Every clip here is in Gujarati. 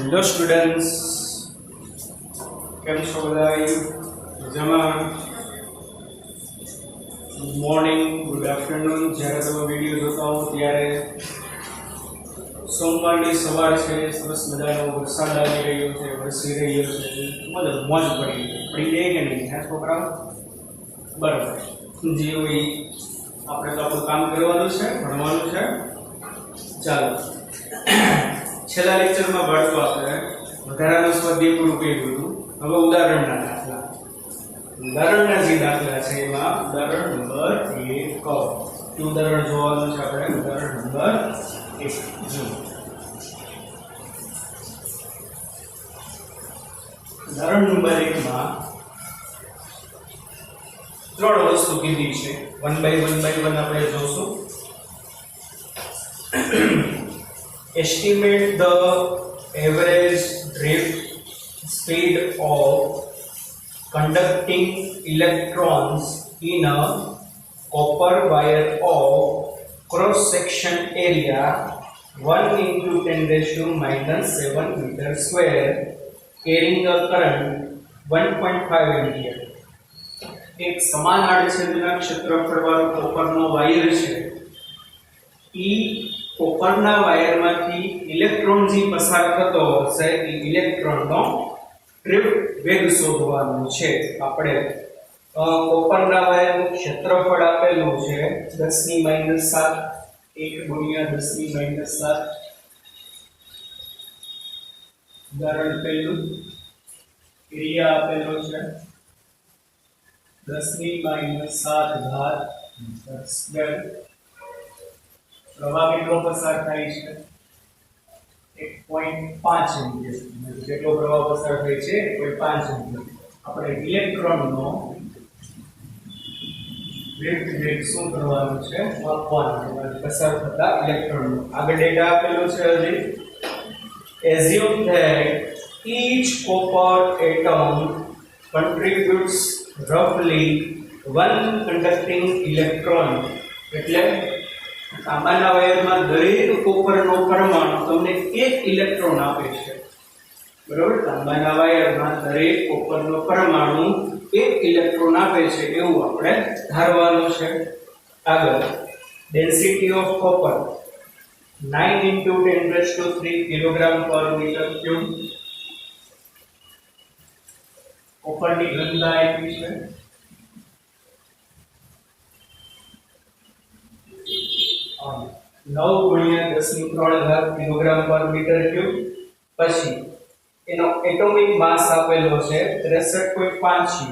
હેલો સ્ટુડન્ટ્સ, કેમ છો બધા? મજામાં? Good morning, good afternoon. જ્યારે તમે વિડીયો જોતા હો ત્યારે સોમવારની સવાર છે. સરસ મજાનો વરસાદ આવી રહ્યો છે, વરસી રહ્યો છે. મતલબ મોજ પડી જાય કે નહીં? હા છોકરાઓ, બરાબર. જે હોય આપણે તો આપણું કામ કરવાનું છે, ભણવાનું છે. ચાલો, છેલ્લા લેક્ચરમાં બાળકો આપણે વધારાનું સ્વાધ્યાય પૂરું કર્યું હતું. હવે ઉદાહરણના દાખલા છે એમાં ઉદાહરણ નંબર 1 કહો. ઉદાહરણ જોવાનું છે આપણે. ઉદાહરણ નંબર 1 જો. ઉદાહરણ નંબર 1 માં ત્રણ વસ્તુ કીધી છે. 1 by 1 આપણે જોશું. Estimate the average drift speed of conducting electrons in a copper wire of cross section area 1 into 10⁻⁷ meter square carrying a current 1.5 ampere. એક સમાન આડછેદના ક્ષેત્રફળવાળો કોપરનો વાયર છે. કોપરના વાયરમાંથી ઇલેક્ટ્રોન જે પસાર થતો હશે એ ઇલેક્ટ્રોનનો ડ્રિફ્ટ વેગ શોધવાનો છે. આપણે કોપરના વાયરનું ક્ષેત્રફળ આપેલું છે 10⁻⁷ 1 × 10⁻⁷. ઉદાહરણ પહેલું, એરિયા આપેલો છે 10⁻⁷ મીટર સ્ક્વેર. પ્રવાહ કેટલો પસાર થાય છે? 1.5 એમ્પિયર. કેટલો પ્રવાહ પસાર થાય છે? 1.5 એમ્પિયર. આપણે ઇલેક્ટ્રોનનો વેગ શું કરવાનું છે? માપવાનું. પસાર થતા ઇલેક્ટ્રોનનો. આગળ ડેટા આપેલો છે હજી. assume that each copper atom contributes roughly 1 conducting electron. એટલે તાંબાના વાયરમાં દરેક કોપરનો પરમાણુ તમને એક ઇલેક્ટ્રોન આપે છે. બરાબર? તાંબાના વાયરમાં દરેક કોપરનો પરમાણુ એક ઇલેક્ટ્રોન આપે છે એવું આપણે ધારવાનું છે. આગળ, ડેન્સિટી ઓફ કોપર 9 × 10⁻³ kg/m³. કોપરની ઘનતા આપી છે 9 × 10⁻³ kg/m³. પછી એનો એટોમિક માસ આપેલો છે 63.5 U.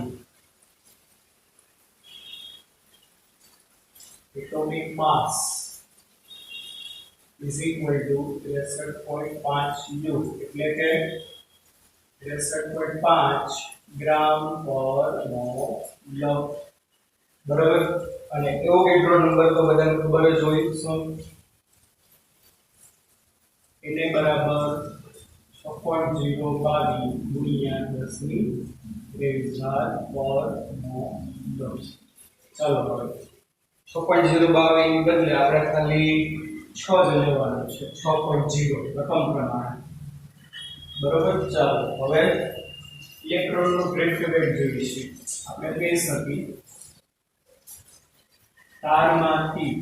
Atomic mass is equal to 63.5 U, એટલે કે 63.5 g/mol. બરાબર? અને એવોગેડ્રો નંબર તો બધાને ખબર જ હોય. શું એને બરાબર 6.022 × 10⁻⁴ ચાલો હવે 6.022 ની બદલે આપણે ખાલી 6 જ લેવાનું છે. 6.0 રકમ પ્રમાણે. બરાબર? ચાલો હવે ઇલેક્ટ્રોનનો ડ્રિફ્ટ વેગ જોઈએ. આપણે કહી શકીએ તારમાંથી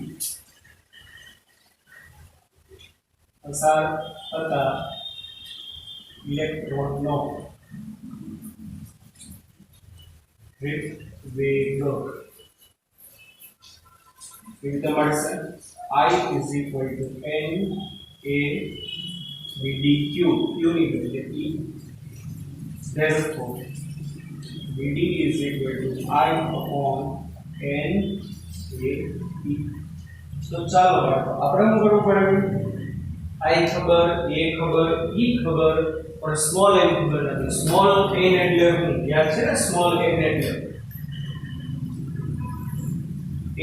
પસાર થતા ઇલેક્ટ્રોનનો ડ્રિફ્ટ વેગ કેવી રીતે મળશે? I is equal to n a v d q. Q ની બદલે e. Therefore v d is equal to I upon n a e. તો ચાલો આપણે શું કરવું પડે? I ખબર, a ખબર, e ખબર, પણ સ્મોલ n ખબર નથી. સ્મોલ n એટલે શું? યાદ છે ને? સ્મોલ n એટલે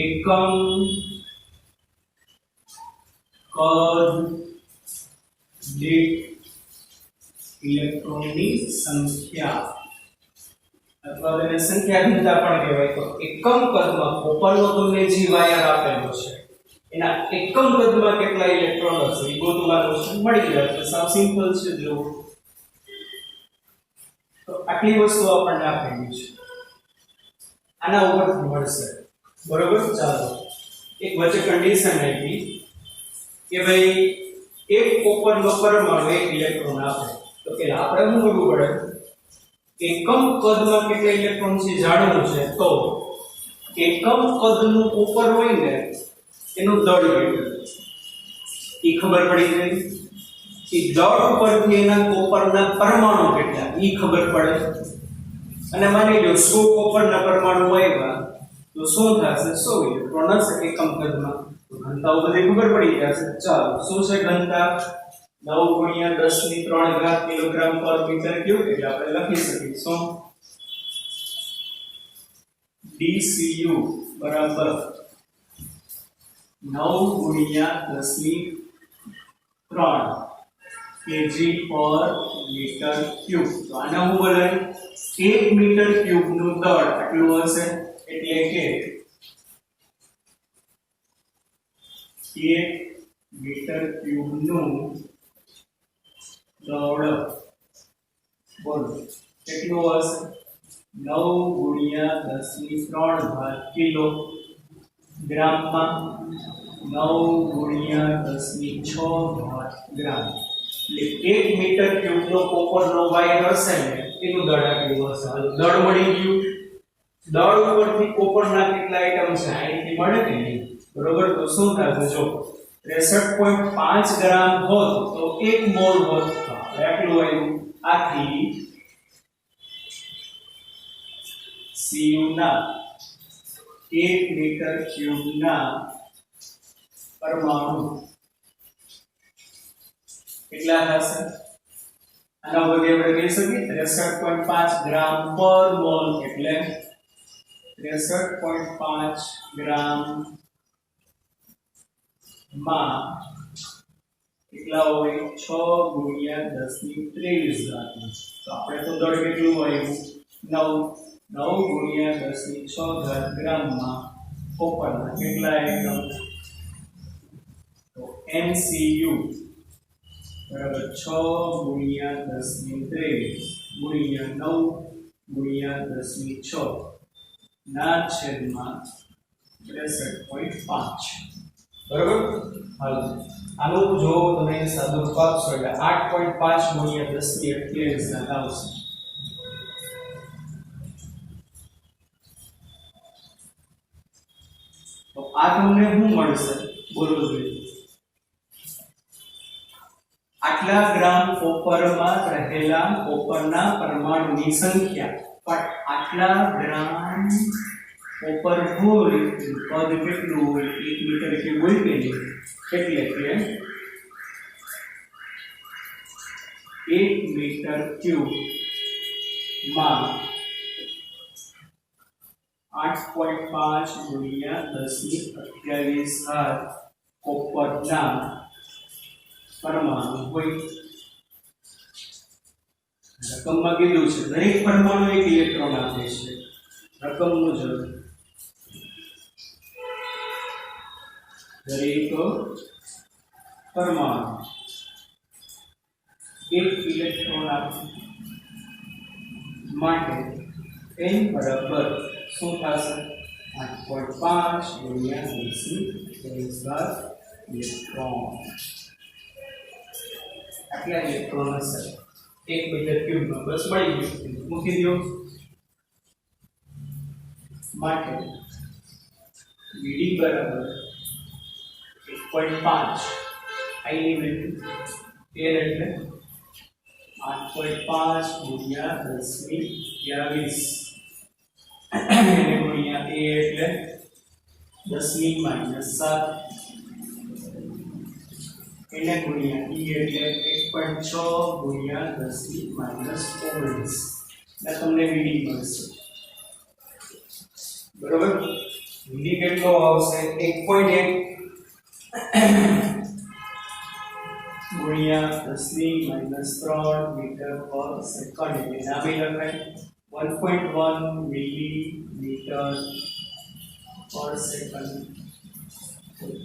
એકમ કદ દીઠ ઇલેક્ટ્રોનની સંખ્યા, અથવા તેને સંખ્યા ઘનતા પણ કહેવાય. તો એકમ કદમાં કોપરનો તમને જે વાયર આપેલો છે એના એકમ કદમાં કેટલા ઇલેક્ટ્રોન હશે એ ગોતવાનો છે. મળી ગયા. સાવ સિમ્પલ છે. જો તો આટલી વસ્તુ આપણને આપેલી છે, આના ઉપરથી મળશે બરોબર. ચાલો એક વચ્ચે કન્ડિશન આપી કે ભાઈ એક કોપરનો પરમાણુ એક ઇલેક્ટ્રોન આપે, તો કે આપણે શું કરવું પડે, એકમ કદમાં કેટલા ઇલેક્ટ્રોન છે જાણવું છે. તો એકમ કદનું કોપર હોય ને એનું દળ કેટલું એ ખબર પડી જાય, એ દળ ઉપરથી એના કોપરના પરમાણુ કેટલા એ ખબર પડે. અને માની લો 100 કોપરના પરમાણુ આવ્યા તો શું થશે, 100 ઇલેક્ટ્રોન હશે એકમ કદમાં. તો ઘનતાઓ બધી ખબર પડી જશે. ચાલો શું છે ઘનતા, 9 × 10⁻³ કિલોગ્રામ પર મીટર ક્યુબ. એટલે આપણે લખી શકીશું DCU બરાબર 9 × 10⁻³ kg પર મીટર ક્યુબ. તો આને હું બોલાય 1 મીટર ક્યુબ નું દળ આટલું હશે, એટલે કે 1 મીટર ક્યુબ નું દળ બોલો કેટલું હશે, 9 × 10⁻³ કિલો ગ્રામમાં 9 × 10⁻⁶ ગ્રામ. એટલે 1 મીટર ક્યુબ નો કોપરનો વાયર હશે ને એનું દળ આટલું હશે. દળ મળી ગયું. દળ ઉપરથી કોપરના કેટલા આઈટમ છે અહીંથી મળે કે નહીં, બરોબર. તો શું થશે, જો 63.5 ગ્રામ હોત તો 1 મોલ હોત, આટલું આવ્યું. આથી Cu ના 1 મીટર ક્યુબ ના પરમાણુ કેટલા થશે, આના ઉપરથી આપણે કહી શકીએ 63.5 ગ્રામ પર મોલ, એટલે 63.5 ગ્રામ માં કેટલા હોય, 6 × 10⁻23. તો આપણે તો દળ કેટલું આવ્યું, 9 × 10⁻⁶ ગ્રામમાં કોપરના કેટલા એકમ, તો MCU બરાબર 6 × 10⁻23 × 9 × 10⁻6 ના છેદમાં 63.5 બરાબર. હાલ આનું જો તમે સાદુરૂપ આપશો એટલે 8.5 × 10⁻23 આવશે. તો આ તમને શું મળશે બોલો જોઈએ, આટલા ગ્રામ કોપરમાં રહેલા કોપરના પરમાણુની સંખ્યા, પણ આટલા ગ્રામ કોપર હોય પદ કેટલું હોય, 1 મીટર ક્યુબ હોય કે નહીં, એટલે કે 1 મીટર ક્યુબ માં 8.5 × 10⁻28 કોપરના પરમાણુ હોય. રકમમાં કીધું છે દરેક પરમાણુ 1 ઇલેક્ટ્રોન આપે છે. રકમ મુજબ દરેક પરમાણુ 1 ઇલેક્ટ્રોન આપે માટે n બરાબર શું થશે, 8.5 × 10⁻23 ઇલેક્ટ્રોન. આટલા ઇલેક્ટ્રોન હશે 1 મીટર ક્યુબમાં. બસ મળી ગયું, મૂકી દો. માટે VD બરાબર 1.5 આની વેલ્યુ 13 એટલે 8.5 × 10⁻22 એને ગુણ્યા a એટલે 10⁻⁷ એને ગુણ્યા e એટલે 1.6 × 10⁻19 એટલે તમને VD મળશે. બરોબર. VD કેટલો આવશે, 1.1 ગુણ્યા 10⁻³ મીટર પર સેકન્ડ. એટલે નામે લખાય 1.1 મિલીમીટર પર સેકન્ડ.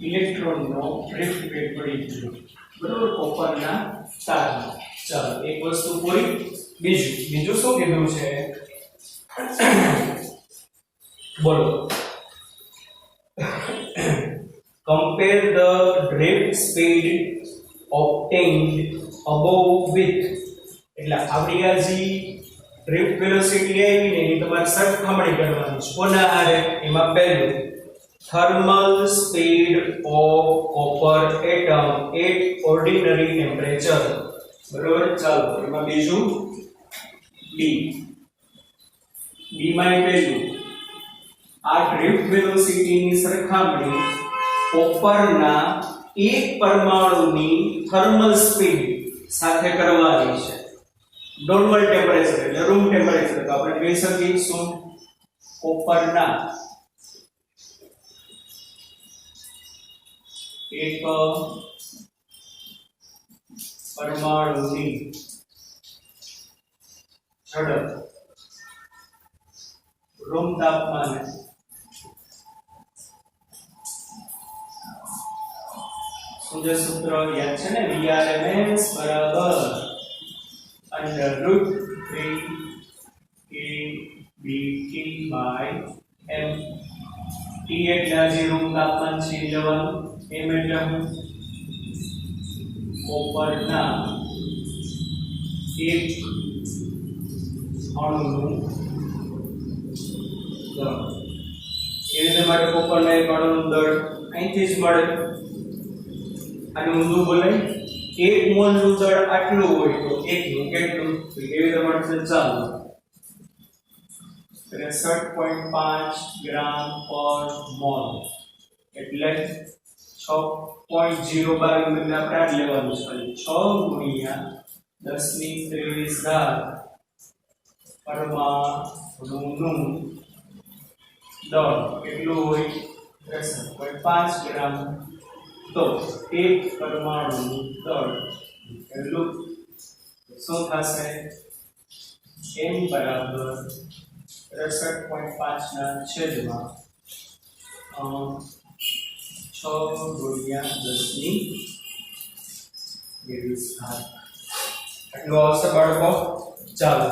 ઇલેક્ટ્રોનનો રિફ્રેક્ટ પડી ગયો બરોબર કોપરના તારમાં. ચાલો એક વસ્તુ પૂરી. બીજું શું કીધું છે બોલો compare the drift speed obtained above with એટલે આપણી આ જે ડ્રિફ્ટ વેલોસિટી આવી ને એ તમારે સરખામણી કરવાની છે કોના હારે એમાં પહેલું thermal speed of copper atom at ordinary temperature બરોબર ચાલો એમાં બીજું b માં પહેલું આ ડ્રિફ્ટ વેલોસિટીની સરખામણી કોપરના એક પરમાણુની થર્મલ સ્પીડ સાથે કરવાની છે નોર્મલ ટેમ્પરેચર એટલે રૂમ ટેમ્પરેચર તો આપણે કહી શકીએ શું કોપરના એક પરમાણુની ઝડપ રૂમ તાપમાને सूर्य सूत्र याद છે ને Vrms બરાબર √3 kBT/m T એટલે જે રૂમ તાપમાન છે લેવાનું m એટલે હું કોપરના એક અણુનું દળ એ રીતે માટે કોપરના એક અણુનું દળ અહીંથી જ મળે અને ઊંધું બોલે 1 મોલ નું દળ આટલું હોય તો 1 નું કેટલું તો કેવી રીતે મળશે ચાલો 63.5 ગ્રામ પર મોલ એટલે 6.022 એટલે આપણે લેવાનું છે 6 ગુણ્યા 10 ની 23 ઘાત પરમાણુનું દળ કેટલું હોય 63.5 ગ્રામ तो एक परमाणु दળ એટલું શું થશે m બરાબર 63.5 ના છેદમાં 6 ગુણ્યા 10 ની 23 ઘાત એટલું આવશે બાળકો ચાલો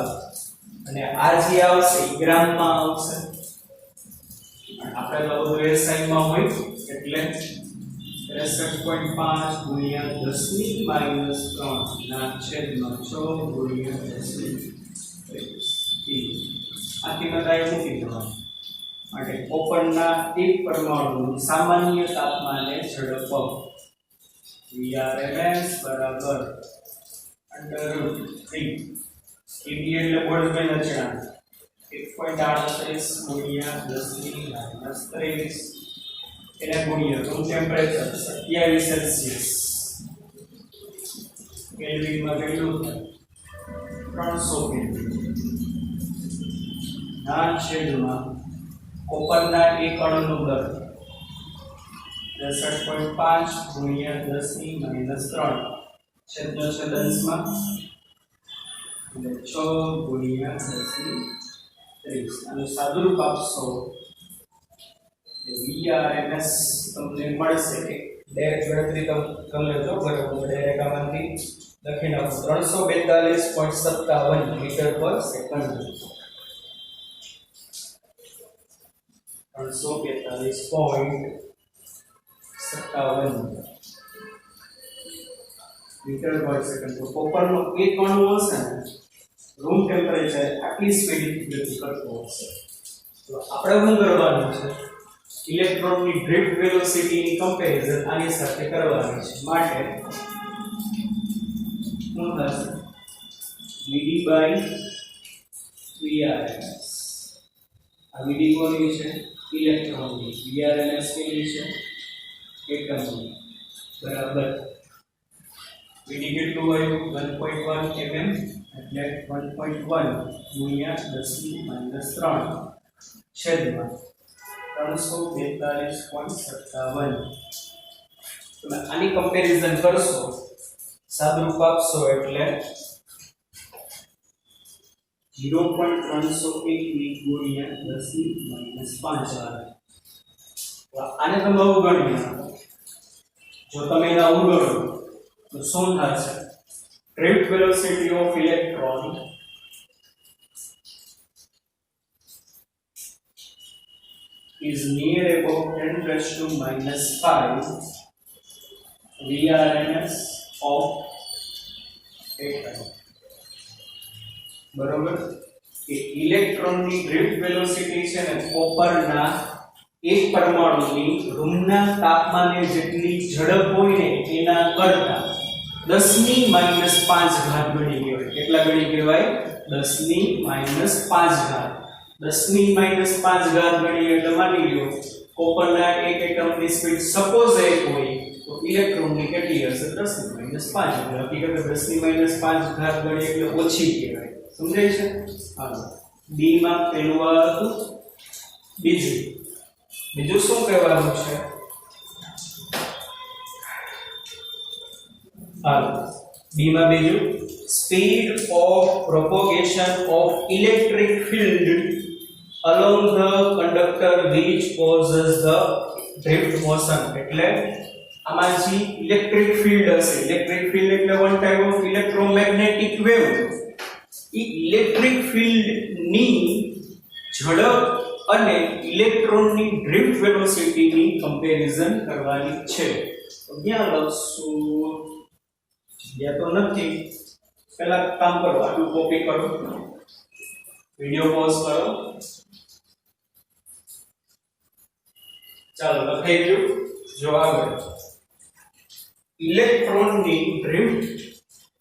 અને આ જે આવશે ગ્રામમાં આવશે આપણે તો બધું SI માં હોય એટલે 63.5 ગુણ્યા 10 ની -3 ના છેદમાં 6 ગુણ્યા 10 ની 23 આ કિંમત મૂકી દેવાની માટે કોપરના એક પરમાણુનું સામાન્ય તાપમાને ઝડપ Vrms બરાબર √3 kB એટલે બોલ્ટમેન અચળાંક 1.38 ગુણ્યા 10 ની -23 એને ગુણ્યા રૂમ ટેમ્પરેચર 27 સેલ્સિયસ કેલ્વિન માં કેટલું થાય 300 કેલ્વિન ના છેદમાં કોપરના એક અણુનું દળ 63.5 ગુણ્યા 10 ની -3 છેદનો છેદંશમાં એટલે 6 ગુણ્યા 10 ની 30 આનું સાદુરૂપ આપશો Vrms તમને મળશે કે ડાયરેક્ટ ગણતરી કરી લેજો બરાબર ડાયરેક્ટ આમાંથી લખી નાખો 342.57 મીટર પર સેકન્ડ 342.57 મીટર પર સેકન્ડ તો કોપરનો એક અણુ હશે ને રૂમ ટેમ્પરેચર આટલી સ્પીડથી ગતિ કરતો હશે તો આપણે શું કરવાનું છે ઇલેક્ટ્રોનની ડ્રિફ્ટ વેલોસિટીની કમ્પેરિઝન આની સાથે કરવાની છે માટે શું થશે Vd/Vrms આ Vd કોની છે ઇલેક્ટ્રોનની Vrms કેવી છે એટમની બરાબર Vd કેટલું આવ્યું 1.1 mm એટલે 1.1 ગુણ્યા 10 ની -3 છેદમાં 342.57 તમે આની કમ્પેરિઝન કરશો સાદુરૂપ આપશો એટલે 0.301 ગુણ્યા 10 ની -5 આવે તો આને તમે અવગણી નાખો જો તમે એને અવગણો તો શું થશે drift velocity of electron is near about 10 raised to minus 5 VRMS of atom. बरोबर કે ઇલેક્ટ્રોનની ડ્રિફ્ટ વેલોસિટી છે ને કોપરના એક પરમાણુની રૂમના તાપમાને જેટલી ઝડપ હોય ને એના કરતા 10 ની -5 ઘાત ગણી કહેવાય. કેટલા ગણી કહેવાય? 10 ની -5 ઘાત. 10 ની -5 ઘાત ગણી એટલે માની લ્યો કોપરના એક એટમની સ્પીડ સપોઝ 1 હોય તો ઇલેક્ટ્રોનની કેટલી હશે? 10 ની -5. એટલે હકીકતે 10 ની -5 ઘાત ગણી એટલે ઓછી કહેવાય. સમજાય છે? હાલો બી માં પેલું આ હતું. બીજું શું કહેવાનું છે? હાલો બી માં બીજું speed of propagation of electric field along the conductor which causes the drift motion. એટલે આમાં જે ઇલેક્ટ્રિક ફિલ્ડ હશે, ઇલેક્ટ્રિક ફિલ્ડ એટલે one type of electromagnetic wave. E electric field ની ઝડપ અને ઇલેક્ટ્રોનની ડ્રિફ્ટ વેલોસિટી ની કમ્પેરિઝન કરવાની છે. તો ક્યાં લખશું? જગ્યા તો નથી. પહેલા કામ કરો, આટલું કોપી કરો, વિડિયો પોઝ કરો. ચાલો લખાઈ ગયું. જો આગળ ઇલેક્ટ્રોનની ડ્રિફ્ટ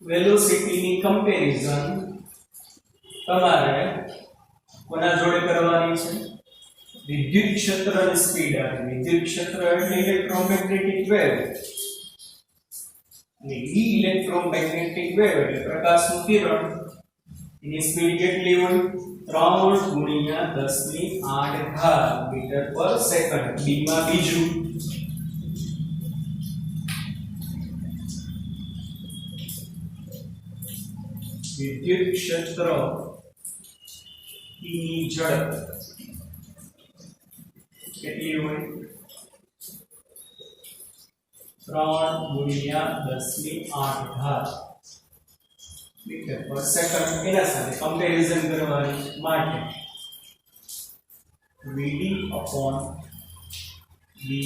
વેલોસિટીની કમ્પેરિઝન તમારે કોના જોડે કરવાની છે? વિદ્યુત ક્ષેત્રની સ્પીડ અને વિદ્યુત ક્ષેત્ર એટલે ઇલેક્ટ્રોમેગ્નેટિક વેવ અને ઈ ઇલેક્ટ્રોમેગ્નેટિક વેવ એટલે પ્રકાશનું કિરણ. એની સ્પીડ કેટલી હોય? 3 ગુણ્યા 10 ની 8 ઘાત મીટર પર સેકન્ડ. બી માં બીજું વિદ્યુત ક્ષેત્ર ની ઝડપ કેટલી હોય? 3 ગુણ્યા 10 ની 8 ઘાત મીટર પર સેકન્ડ. એના સાથે કમ્પેરિઝન કરવાની માટે VD upon VE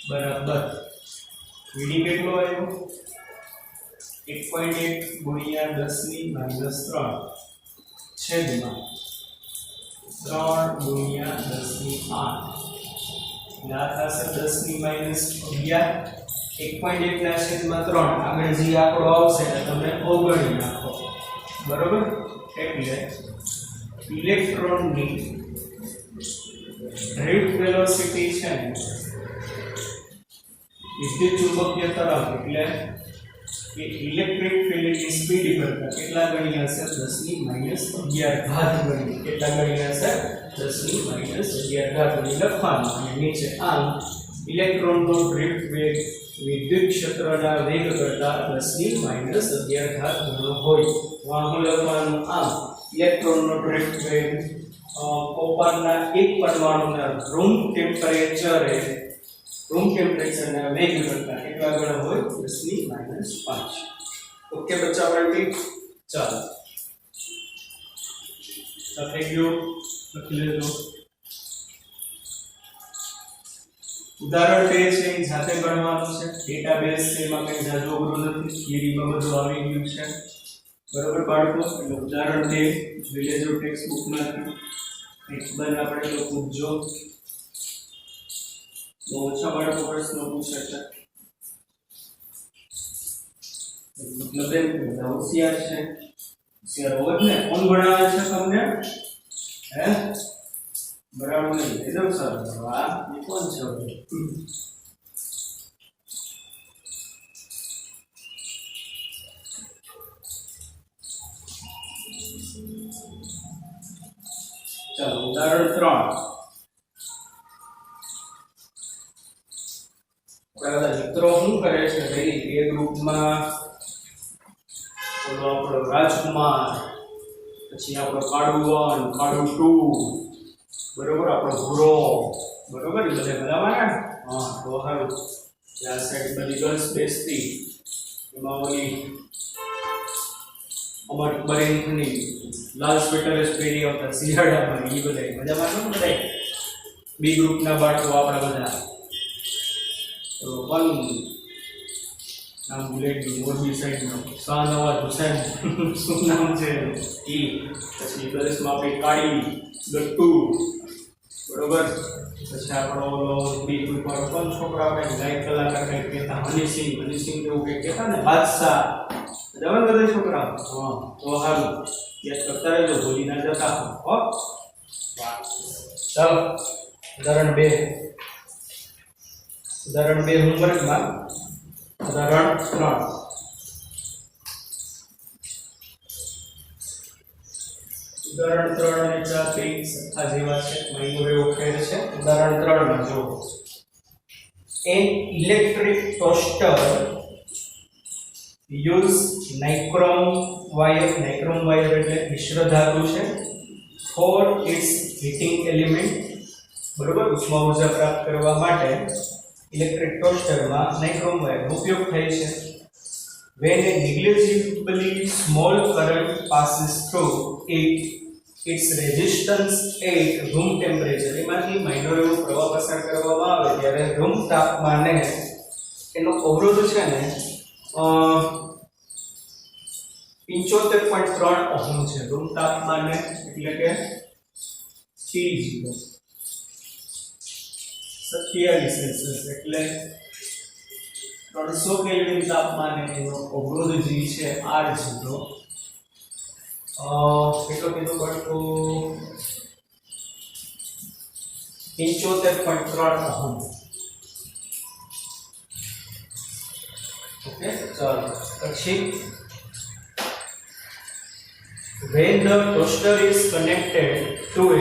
બરાબર VD કેટલો આવ્યો? 1.1 ગુણ્યા 10 ની -3 છેદમાં 3 ગુણ્યા 10 ની 8 એટલે આ થશે 10 ની -11. 1.1 ના છેદમાં 3. આગળ જે આંકડો આવશે તમે અવગણી નાખો. બરોબર? એટલે ઇલેક્ટ્રોનની ડ્રિફ્ટ વેલોસિટી છે ને વિદ્યુત ચુંબકીય તરંગ એટલે કે ઇલેક્ટ્રિક ફિલ્ડની સ્પીડ કરતા કેટલા ગણી હશે? 10 ની -11 ઘાત ગણી. કેટલા ગણી હશે? 10 ની -11 ઘાત ગણી લખવાનું. અને નીચે આમ ઇલેક્ટ્રોનનો ડ્રિફ્ટ વેગ વિદ્યુત ક્ષેત્રના વેગ કરતા 10 ની -11 ઘાત ગણો હોય. વાહું લખવાનું આમ ઇલેક્ટ્રોનનો ડ્રિફ્ટ વેગ કોપરના એક પરમાણુના રૂમ ટેમ્પરેચરના વેગ કરતા કેટલા ગણો હોય? 10 ની -5. ઓકે બચ્ચા પાર્ટી? ચાલો થઈ ગયું. લખી લેજો. ઉદાહરણ 2 છે એ જાતે ગણવાનું છે. ડેટાબેઝ છે એમાં કંઈ જાજો અઘરું નથી. થિયરીમાં બધું આવી ગયું છે. બરોબર બાળકો? એટલે ઉદાહરણ 2 જોઈ લેજો ટેક્સ્ટ બુકમાંથી. એક બંધ આપણે તો પૂછજો. બહુ ઓછા બાળકો પ્રશ્નો પૂછે છે. મતલબ એમ કે હોશિયાર છે. હોશિયાર હોત ને કોણ ભણાવે છે તમને? હે? બરાબર નહીં. એકદમ સરસ. આ એ કોણ છે? ચાલો ઉદાહરણ 3. આપણા મિત્રો શું કરે છે ભાઈ? એ ગ્રુપમાં આપણો રાજકુમાર, પછી આપણો કાળુ 1, કાળુ 2, બરોબર, આપણો ભૂરો, બરોબર, એ બધા બધામાં ને? હા તો સારું. આ સાઈડ બધી ગર્લ્સ બેસતી, એમાં ઓલી અમાર બરેની લાલ સ્વેટર પહેરી આવતા શિયાળામાં, એ બધા મજામાં ન બધા બી ગ્રુપના બાળકો આપણા બધા તો વન નામ ભૂલે ગયું મોરબી સાઈડનો શાહનવાજ હુસૈન શું નામ છે ઈ પછી પ્રદેશમાં આપણી કાળી ગટ્ટુ બરોબર પછી આપણો ઓલો બી ગ્રુપમાં પણ છોકરા આપણે ગાયક કલાકાર કંઈક કહેતા હનીસિંહ જેવું કંઈક કહેતા ને બાદશાહ જવાન બધા છોકરા હા તો સારું યાદ કરતા રહેજો ભૂલી ના જતા હો ચાલો ઉદાહરણ 2 હોમવર્કમાં ઉદાહરણ 3 ઉદાહરણ 3 અને 4 કંઈક સરખા જેવા છે મહિનો એવો ફેર છે ઉદાહરણ 3 માં જુઓ an electric toaster use nichrome wire એટલે મિશ્ર ધાતુ છે for its heating element બરોબર ઉષ્મા ઉર્જા પ્રાપ્ત કરવા માટે ઇલેક્ટ્રિક ટોસ્ટરમાં નાઇક્રોમ વાયરનો ઉપયોગ થાય છે when a negligibly small current passes through it its resistance at room temperature એમાંથી માઇનોર એવો પ્રવાહ પસાર કરવામાં આવે ત્યારે રૂમ તાપમાને એનો અવરોધ છે ને 75.3 ઓહમ છે રૂમ તાપમાને એટલે કે T0 27 સેલ્સિયસ એટલે 300 કેલ્વિન તાપમાને એનો અવરોધ જે છે R0 કેટલો પડતો 75.3 ઓહમ ઓકે ચાલો પછી when the toaster is connected to a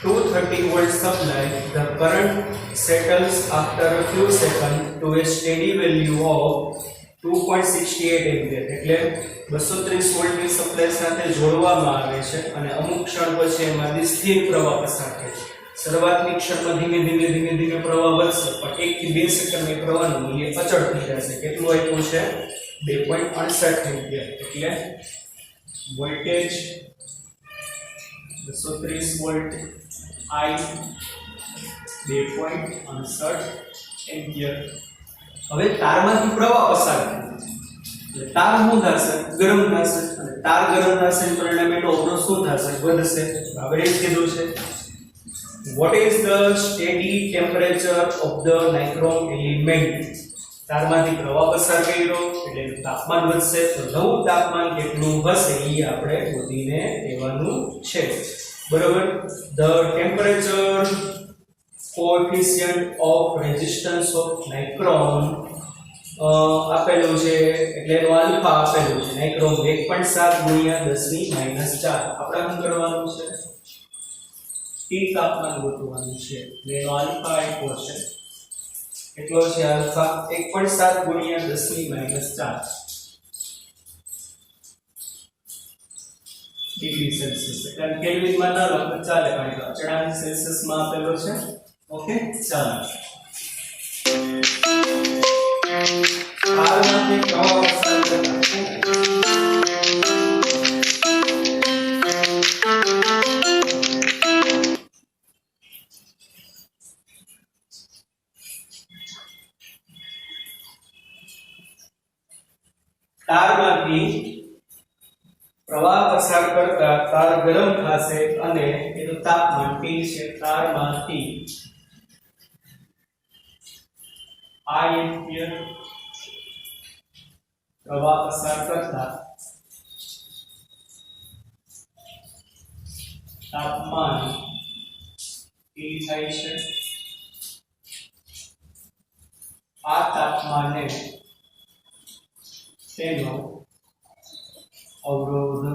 230 volt supply the current settles after a few seconds to a steady value of 2.68 ampere એટલે 230 વોલ્ટની સપ્લાય સાથે જોડવામાં આવે છે અને અમુક ક્ષણ પછી એમાંથી સ્થિર પ્રવાહ પસાર થાય છે શરૂઆતની ક્ષણમાં ધીમે પ્રવાહ વધશે પણ 1 થી 2 સેકન્ડની પ્રવાહનું મૂલ્ય અચળ થઈ જશે કેટલું આપ્યું છે 2.68 એમ્પિયર એટલે વોલ્ટેજ 230 વોલ્ટ I 2.68 એમ્પિયર હવે તારમાંથી પ્રવાહ પસાર થાય એટલે તાર શું થશે ગરમ થશે અને તાર ગરમ થશે પરિણામે એનો અવરોધ શું થશે વધશે આપણે એ કીધું છે what is the steady temperature of the nichrome element તારમાંથી પ્રવાહ પસાર કર્યો એટલે તાપમાન વધશે તો નવું તાપમાન કેટલું હશે એ આપણે શોધીને લેવાનું છે બરોબર the temperature coefficient of resistance of nichrome આપેલું છે એટલે એનો આલ્ફા આપેલું છે નાઇક્રોમ 1.7 ગુણ્યા 10 ની -4 આપણે શું કરવાનું છે T તાપમાન ગોતવાનું છે એટલે એનો આલ્ફા આપ્યો છે કેટલો છે આલ્ફા 1.7 ગુણ્યા 10 ની -4 ડિગ્રી સેલ્સિયસ એટલે કેલ્વિન માં ના લખો ચાલે કારણ કે અચળાંક સેલ્સિયસ માં આપેલો છે ઓકે ચાલો તારમાંથી પ્રવાહ પસાર કરતા તારમાંથી પ્રવાહ પસાર કરતા તાર ગરમ થશે અને એનું તાપમાન T છે તારમાંથી I એમ્પિયર પ્રવાહ પસાર કરતા તાપમાન T થાય છે આ તાપમાને તેનો અવરોધ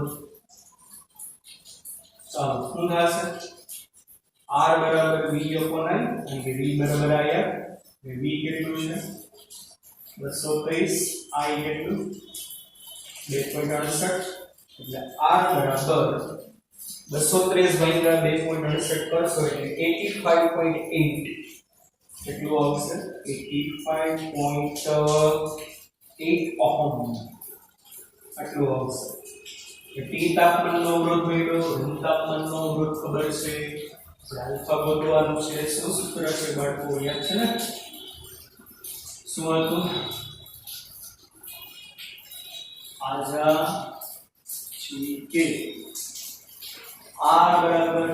ચાલો શું થશે R બરાબર V upon I અને V બરાબર આયા V કેટલું છે 230 I કેટલું 2.68 એટલે R બરાબર 230 ભાગ્યા 2.68 કરશો એટલે 85.8 કેટલું આવશે 85.8 ઓહમ આટલું આવશે T તાપમાનનો અવરોધ મળ્યો રૂમ તાપમાનનો અવરોધ ખબર છે अल्फा ગોતવાનું છે શું સૂત્ર છે બાળકો યાદ છે ને શું હતું आजा के r बराबर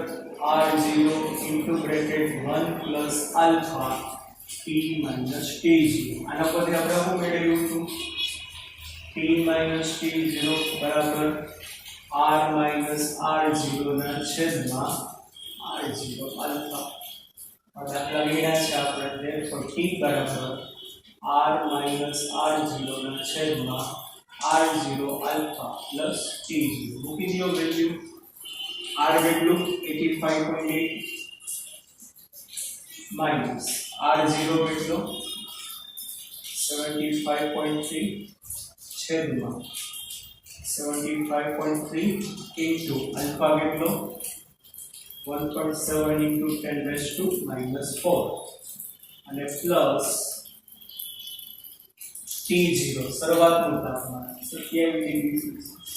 r0 into bracket 1 plus alpha t minus t0 આના પરથી આપણે શું મેળવ્યું હતું t minus t0 બરાબર r minus r0 ના છેદમાં r0 alpha और દાખલા લીધા છે આપણે therefore t બરાબર r minus r0 ના છેદમાં r0 alpha plus t0 મૂકી દો value r value 85.8 minus r0 કેટલો 75.3 છેદમાં 75.3 into alpha કેટલો 1.7 into 10 raised to minus 4 અને plus T0 શરૂઆતનું તાપમાન 27 ડિગ્રી સેલ્સિયસ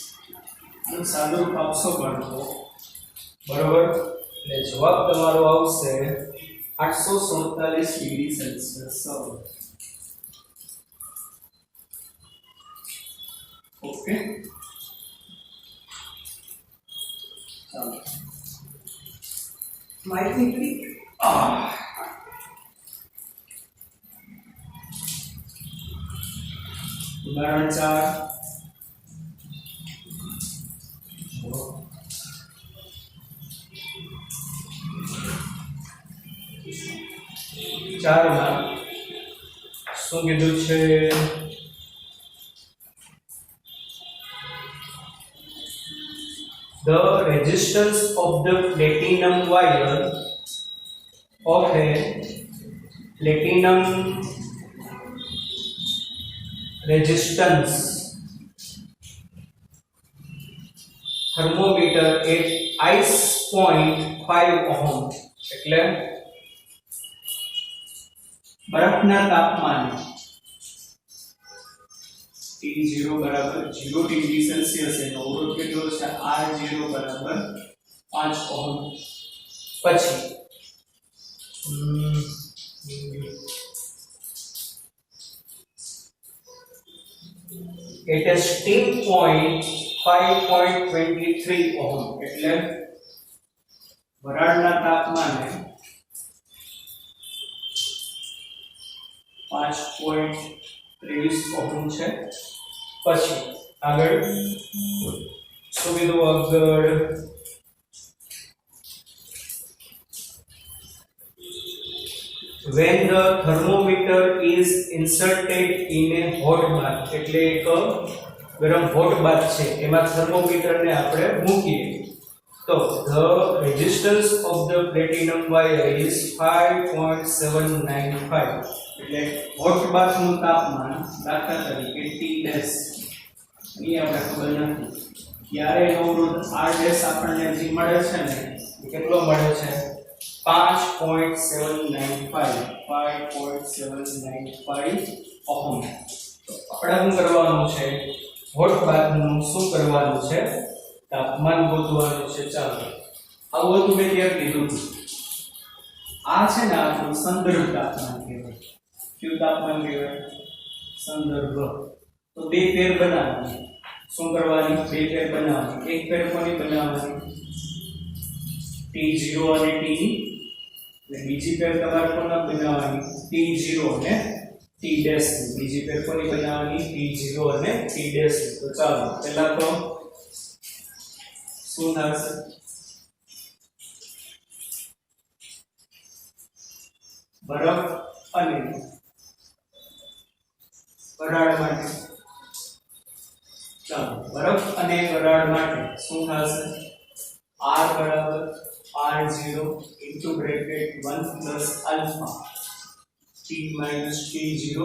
આનું સાદુરૂપ આપશો બાળકો બરોબર એટલે જવાબ તમારો આવશે 847 ડિગ્રી સેલ્સિયસ ઓકે ચાલો माइक निकली उदाहरण 4 માં શું કીધું છે the resistance of the platinum wire of a platinum resistance thermometer at ice 0.5 ohm એટલે બરફના તાપમાને T0 બરાબર 0 ડિગ્રી સેલ્સિયસ એનો અવરોધ કેટલો છે R0 બરાબર 5 ઓહમ પછી it is steam point 5.23 ohm એટલે વરાળના તાપમાને 5.23 ઓહમ છે પછી આગળ શું કીધું આગળ when the thermometer is inserted in a hot bath એટલે એક ગરમ hot bath છે એમાં થર્મોમીટર ને આપણે મૂકીએ તો the resistance of the platinum wire is 5.795 એટલે hot bath નું તાપમાન દાખલા તરીકે T ડેશ એ આપણે ખબર નથી ત્યારે અવરોધ R ડેશ આપણને જે મળે છે ને એ કેટલો મળે છે 5.795 ઓહમ આપણે શું કરવાનું છે હોટ બાથ નું શું કરવાનું છે તાપમાન ગોતવાનું છે ચાલો આવું હતું મેં ત્યાં કીધું આ છે ને આપણું સંદર્ભ તાપમાન કહેવાય કયું તાપમાન કહેવાય સંદર્ભ તો બે પેર બનાવવાની શું કરવાની બે પેર બનાવવાની એક પેર કોની બનાવવાની T0 અને T ની એટલે બીજી પેર તમારે કોના બનાવવાની T0 અને T ડેશ ની બીજી પેર કોની બનાવવાની T0 અને T ડેશ ની તો ચાલો પહેલા તો શું થશે બરફ અને વરાળ માટે ચાલો બરફ અને વરાળ માટે શું થશે R બરાબર R0 into bracket 1 plus alpha T minus T0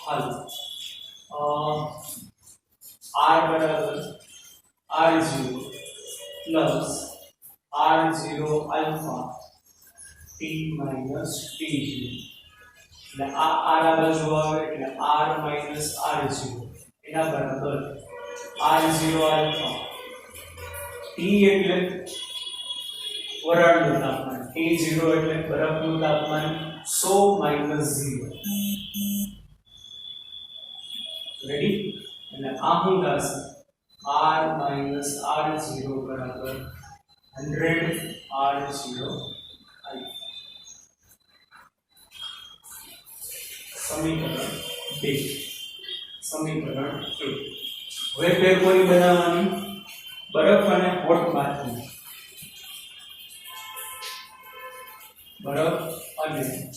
हल R बराबर R0 plus R0 alpha T minus T0 એટલે આ R આ બાજુ આવે એટલે R minus R0 એના બરાબર R0 alpha T એટલે વરાળનું તાપમાન T0 એટલે બરફનું તાપમાન 100 - 0 રેડી અને આ શું થશે R - R0 બરાબર 100 R0 I સમીકરણ 2 સમીકરણ 1 હવે ફેર કોઈ બનાવવાની બરફ અને હોટ બાથની બરફ અને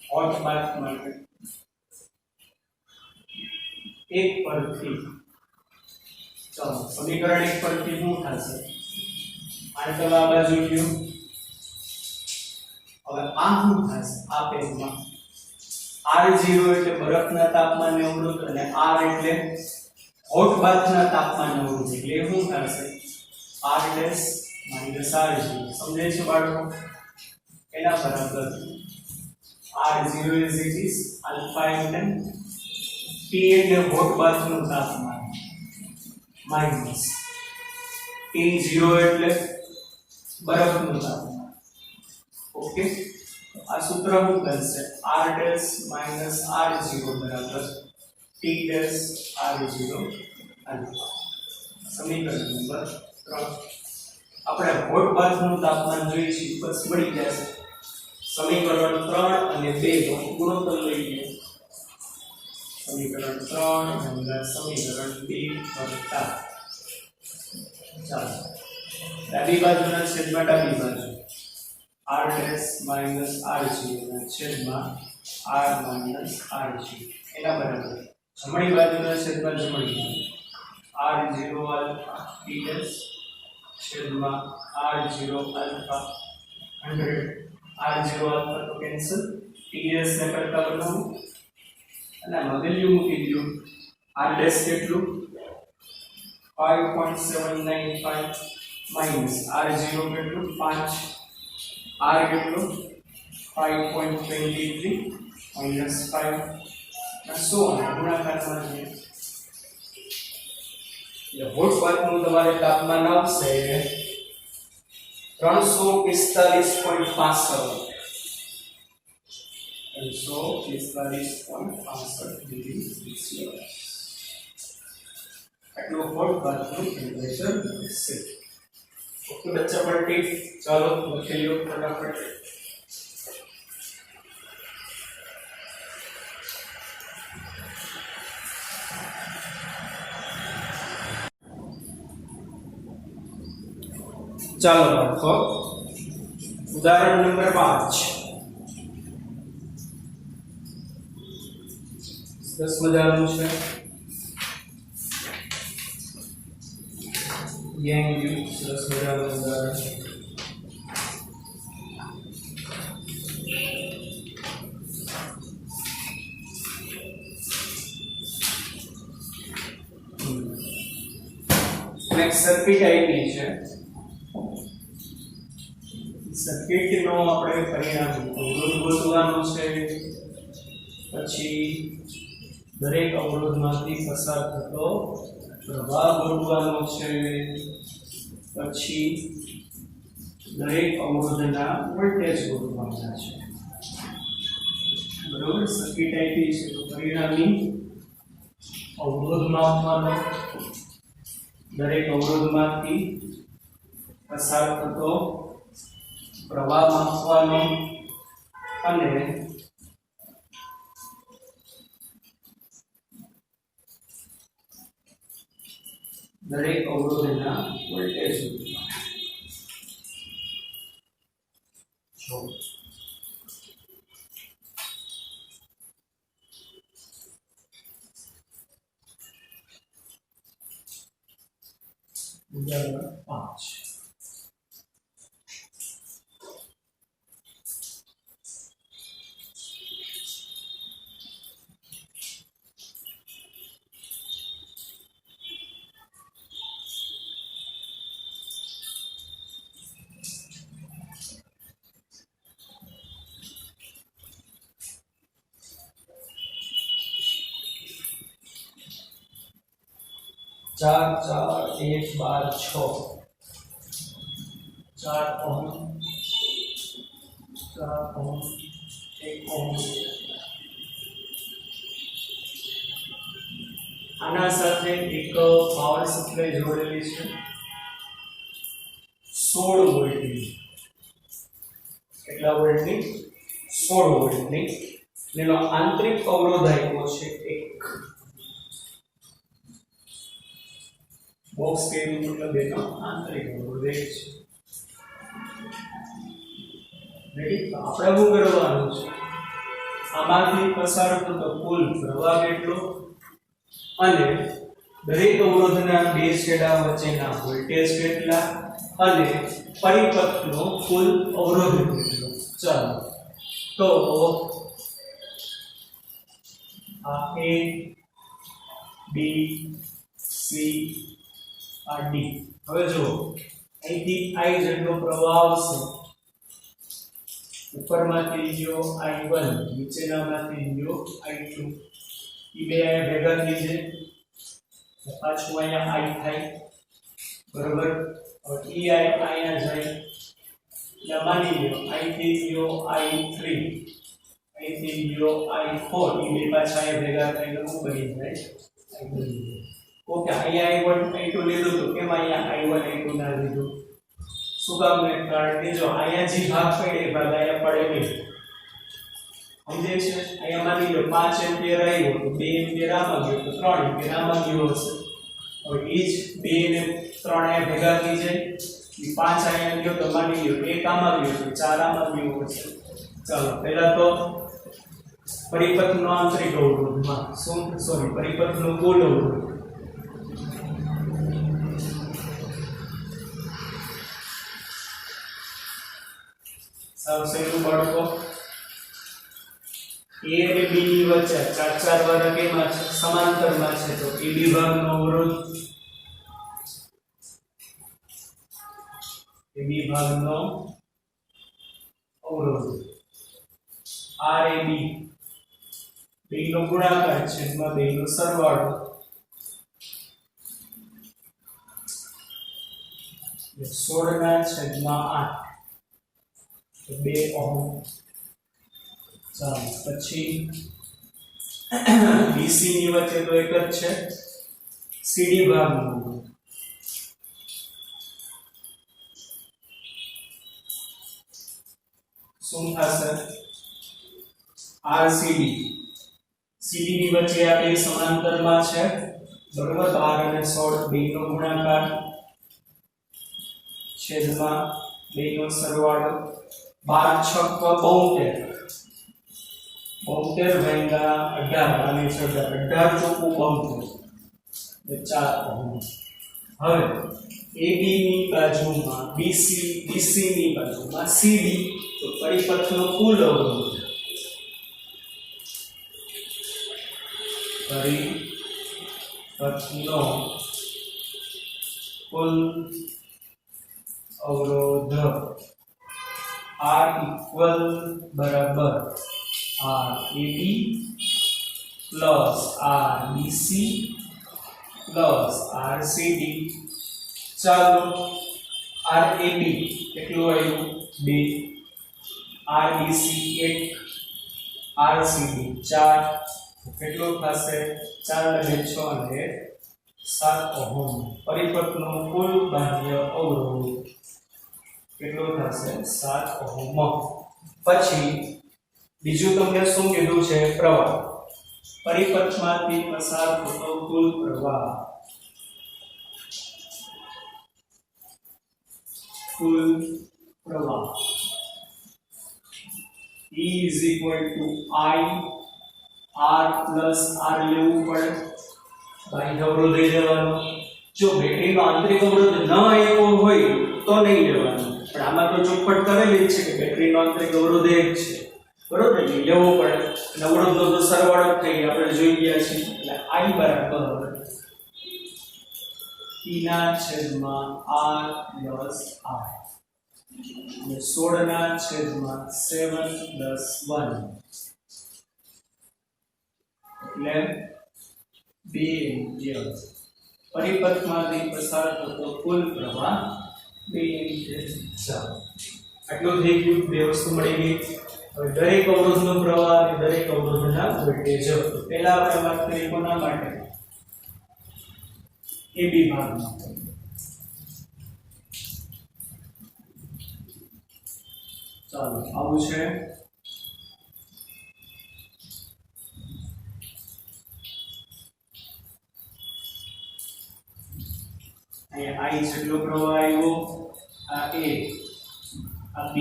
હોટ બાથ માટે એક પરથી ચાલો સમીકરણ એક પરથી શું થશે આને તો આ બાજુ ગયું હવે આ શું થશે આ પેજમાં R0 એટલે બરફના તાપમાનને અવરોધ અને R એટલે હોટ બાથના તાપમાનને અવરોધ એટલે શું થશે R ડેશ - R0 સમજે છે બાળકો એના બરાબર R0 is it is alpha into T એટલે હોટ બાથનું તાપમાન માઈનસ T0 એટલે બરફનું તાપમાન ઓકે આ સૂત્ર શું બનશે R ડેશ - R0 બરાબર T ડેશ R0 અલ્ફા સમીકરણ નંબર 3 આપણે હોટ બાથનું તાપમાન જોઈશું બસ મળી જશે સમીકરણ 3 અને 2 નો ગુણોત્તર લઈએ સમીકરણ 3 અને સમીકરણ 2 વત્તા ચાલો ડાબી બાજુના છેદમાં ડાબી બાજુ R ડેશ - R0 ના છેદમાં R - R0 એના બરાબર જમણી બાજુના છેદમાં જમણી બાજુ R0 આલ્ફા T ડેશ છેદમાં R0 આલ્ફા 100 R0 આલ્ફા તો કેન્સલ TS ને કરતા બનાવો અને આમાં વેલ્યુ મૂકી દો R ડેશ કેટલું 5.795 માઈનસ R0 કેટલું 5 R કેટલું 5.23 માઈનસ 5 ના 100 ગુણાકારમાં છે એટલે હોટ બાથનું તમારે તાપમાન આવશે 345.65 ડિગ્રી સેલ્સિયસ એટલું હોટ બાથનું ટેમ્પરેચર છે ઓકે બચ્ચા પલટી ચાલો લખી લો ફટાફટ ચાલો લખો ઉદાહરણ નંબર 5 10 મજાનું છે યંગ યુ 10 મજાનું ઉદાહરણ નેક્સ્ટ સર્કિટ આપી છે સર્કિટનો આપણે પરિણામ અવરોધ ગોતવાનો છે પછી દરેક અવરોધમાંથી પસાર થતો પ્રવાહ ગોતવાનો છે પછી દરેક અવરોધના વોલ્ટેજ ગોતવાના છે બરોબર સર્કિટ આપી છે તો પરિણામી અવરોધ માપવાનો દરેક અવરોધમાંથી પસાર થતો પ્રવાહ માપવાનો અને દરેક અવરોધના વોલ્ટેજ ઉદાહરણ 5 4 4 1 12 6 4 ઓહમ 4 ઓહમ 1 ઓહમ આના સાથે એક પાવર સપ્લાય જોડેલી છે 16 વોલ્ટની કેટલા વોલ્ટની 16 વોલ્ટની એનો આંતરિક અવરોધ આપ્યો છે 1 બોક્સ કે મતલબ એનો આંતરિક અવરોધ 1 છે રેડી તો આપણે શું કરવાનું છે આમાંથી પસાર થતો કુલ પ્રવાહ કેટલો અને દરેક અવરોધના બે છેડા વચ્ચેના વોલ્ટેજ કેટલા અને પરિપથનો કુલ અવરોધ કેટલો ચાલો તો આ A B C આ D હવે જો અહીંથી I જેટલો પ્રવાહ આવશે ઉપરમાંથી ગયો I1 નીચેનામાંથી ગયો I2 ઈ બે આ ભેગા થઈ જાય પાછું અહીંયા I થાય બરોબર હવે ઈ અહીંયા જાય એટલે માની લો I થી ગયો I3 અહીંથી ગયો I4 ઈ બે પાછા અહીંયા ભેગા થઈને શું બની જાય I બની જાય ઓકે અહીંયા I1 I2 લીધું તો કેમ અહીંયા I1 I2 ના લીધું શું કામ ને કારણ કે જો અહીંયા જે ભાગ પડે એ ભાગ અહીંયા પડે નહીં સમજે છે અહીંયા માની લો 5 એમ્પિયર આવ્યો તો 2 એમ્પિયર આમાં ગયો તો 3 એમ્પિયર આમાં ગયો હશે હવે એ જ 2 ને 3 અહીંયા ભેગા થઈ જાય એ 5 અહીંયા ગયો તો માની લો 1 આમાં ગયો તો 4 આમાં ગયો હશે ચાલો પહેલા તો પરિપથનો આંતરિક અવરોધમાં સોરી પરિપથનો કુલ અવરોધ સૌથી બાળકો A અને B ની વચ્ચે 4 વાર કેમાં છે સમાંતરમાં છે તો AB ભાગનો અવરોધ AB ભાગનો અવરોધ RAB બેનો ગુણાકાર છેદમાં બેનો સરવાળો 16/8 2 ઓહમ ચાલો પછી BC ની વચ્ચે તો એક જ છે CD ભાગનું શું થશે RCD CD ની વચ્ચે આ બે સમાંતરમાં છે બરોબર 12 અને 16 બેનો ગુણાકાર છેદમાં બેનો સરવાળો 12 6 72 ભાગ્યા 18 અને 18 ચોકુ 72 4 ઓહમ હવે AB ની બાજુમાં BC ની બાજુમાં CD તો પરિપથનો કુલ અવરોધ પરિપથનો કુલ અવરોધ R equal બરાબર RAB plus RBC plus RCD ચાલો RAB કેટલું આવ્યું 2 RBC 1 RCD 4 કેટલું થશે 4 અને 6 અને 7 ઓહમ પરિપથનો કુલ બાહ્ય અવરોધ કેટલો થશે 7 ઓહમ પછી બીજું તમને શું કીધું છે પ્રવાહ પરિપથમાંથી પસાર થતો કુલ પ્રવાહ E is equal to I R plus R લેવું પડે બાહ્ય અવરોધ લઈ લેવાનો જો બેટરીનો આંતરિક અવરોધ ન આવ્યો હોય તો નહીં લેવાનો પણ આમાં તો ચોખવટ કરેલી છે કે બેટરીનો આંતરિક અવરોધ 1 છે બરોબર એટલે લેવો પડે અને અવરોધનો તો સરવાળો થઈ આપણે જોઈ ગયા છીએ એટલે I બરાબર E ના છેદમાં R plus R અને 16 ના છેદમાં 7 plus 1 એટલે 2 એમ્પિયર પરિપથમાંથી પસાર થતો કુલ પ્રવાહ બે એમ્પિયર. ચાલો આટલું થઈ ગયું, બે વસ્તુ મળી ગઈ. હવે દરેક અવરોધનો પ્રવાહ અને દરેક અવરોધના વોલ્ટેજ. પહેલા આપણે વાત કરીએ કોના માટે? AB ભાગ માટે. ચાલો આવું છે. અહીંયા I જેટલો પ્રવાહ આવ્યો, આ A, આ B,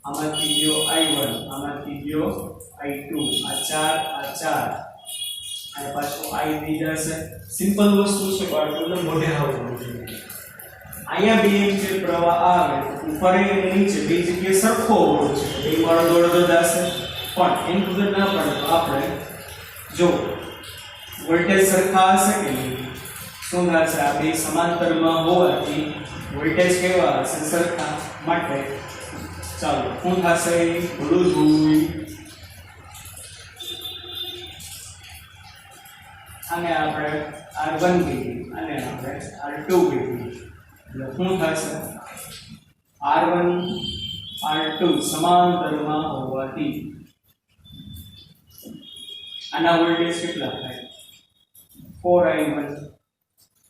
આમાંથી ગયો I1, આમાંથી ગયો I2, આ 4 અને પાછું I દીધા છે. સિમ્પલ વસ્તુ છે પણ તમને મોઢે આવવું જોઈએ. અહીંયા બે એમ્પિયર પ્રવાહ આવે ઉપર અને નીચે બે જગ્યાએ સરખો અવરોધ છે, બે માં અડધો દાશે, પણ એમ ખબર ના પડે તો આપણે જો વોલ્ટેજ સરખા હશે કે નહીં, શું થશે? આ બે સમાંતરમાં હોવાથી વોલ્ટેજ કેવા હશે? સરખા. માટે ચાલો શું થશે? બોલું જોઈએ. આને આપણે R1 કહીએ અને આપણે R2 કહીએ. એટલે શું થશે? R1 R2 સમાંતરમાં હોવાથી આના વોલ્ટેજ કેટલા થાય? 4I1.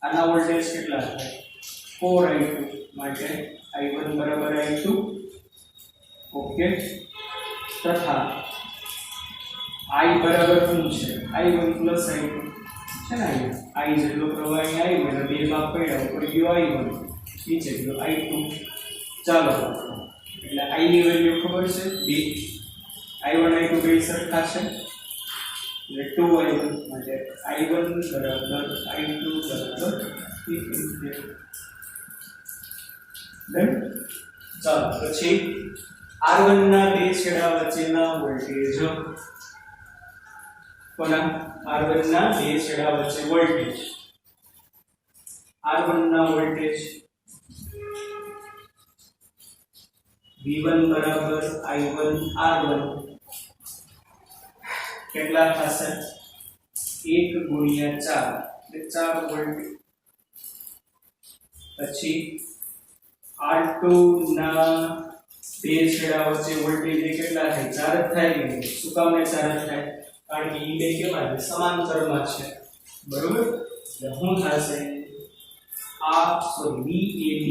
આના વોલ્ટેજ કેટલા થાય? 4I2. માટે I1 બરાબર I2. ઓકે. તથા I બરાબર શું છે? I1 પ્લસ I2 છે ને. I જેટલો પ્રવાહ અહીં I1 બે ભાગ પડ્યા, ઉપર ગયો I1, નીચે ગયો I2. ચાલો એટલે I ની વેલ્યુ ખબર છે 2. I1 I2 બે સરખા છે એટલે 2I1. માટે I1 બરાબર I2 બરાબર 1 એમ્પિયર. ડન. ચાલો પછી R1 ના બે છેડા વચ્ચેના વોલ્ટેજ. કોના? R1 ના બે છેડા વચ્ચે વોલ્ટેજ. R1 ના વોલ્ટેજ V1 બરાબર I1 R1 કેટલા થશે? 1 ગુણ્યા 4 એટલે 4 વોલ્ટ. પછી R2 ના બે છેડા વચ્ચે વોલ્ટેજ કેટલા થાય? 4 જ થાય કે નહીં? શું કામ 4 જ થાય? કારણ કે એ બે કેવા છે? સમાંતરમાં છે. બરોબર. એટલે શું થશે? આ સોરી VAB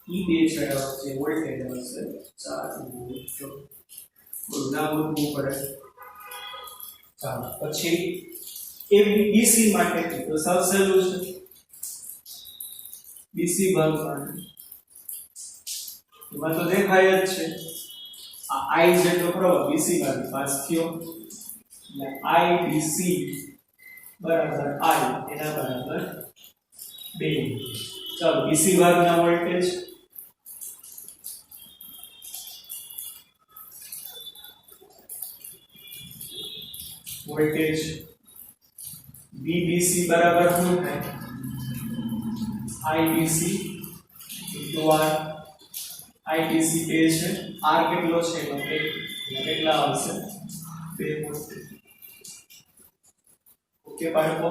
ઈ બે છેડા વચ્ચે વોલ્ટેજ હશે 4 વોલ્ટ. ના મૂકવું પડે. ચાલો પછી ABC માટે તો સાવ સહેલું છે. BC ભાગ માટે એમાં તો દેખાય જ છે. આ I જેટલો પ્રવાહ BC માં પાસ થયો એટલે IBC બરાબર I એના બરાબર 2. ચાલો BC ભાગના વોલ્ટેજ VBC બરાબર શું થાય? IBC * R. IBC બે છે, R કેટલો છે? કેટલા આવશે? 2 વોલ્ટ. ઓકે બાળકો.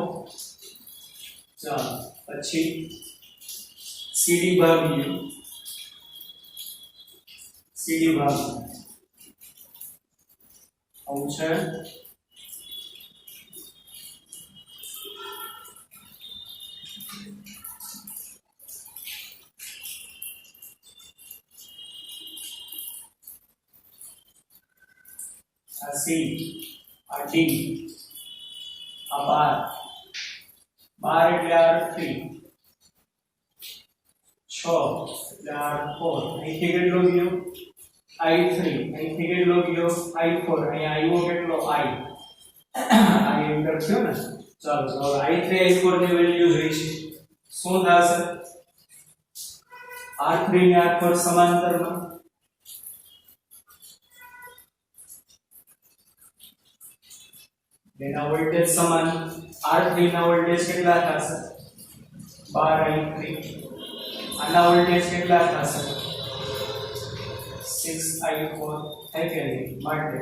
ચાલો પછી CD ભાગ આવું છે. આ C, આ D, આ 12 એટલે R3, 6 એટલે R4. અહીંથી કેટલો ગયો? I3. અહીંથી કેટલો ગયો? I4. અહીંયા આવ્યો કેટલો? I એન્ટર થયો ને. ચાલો હવે I3 I4 ની વેલ્યુ જોઈ છે. શું થશે? R3 ને R4 સમાંતરમાં એના વોલ્ટેજ સમાન. R3 ના વોલ્ટેજ કેટલા થશે? 12I3. આના વોલ્ટેજ કેટલા થશે? 6I4 થાય કે નહીં? માટે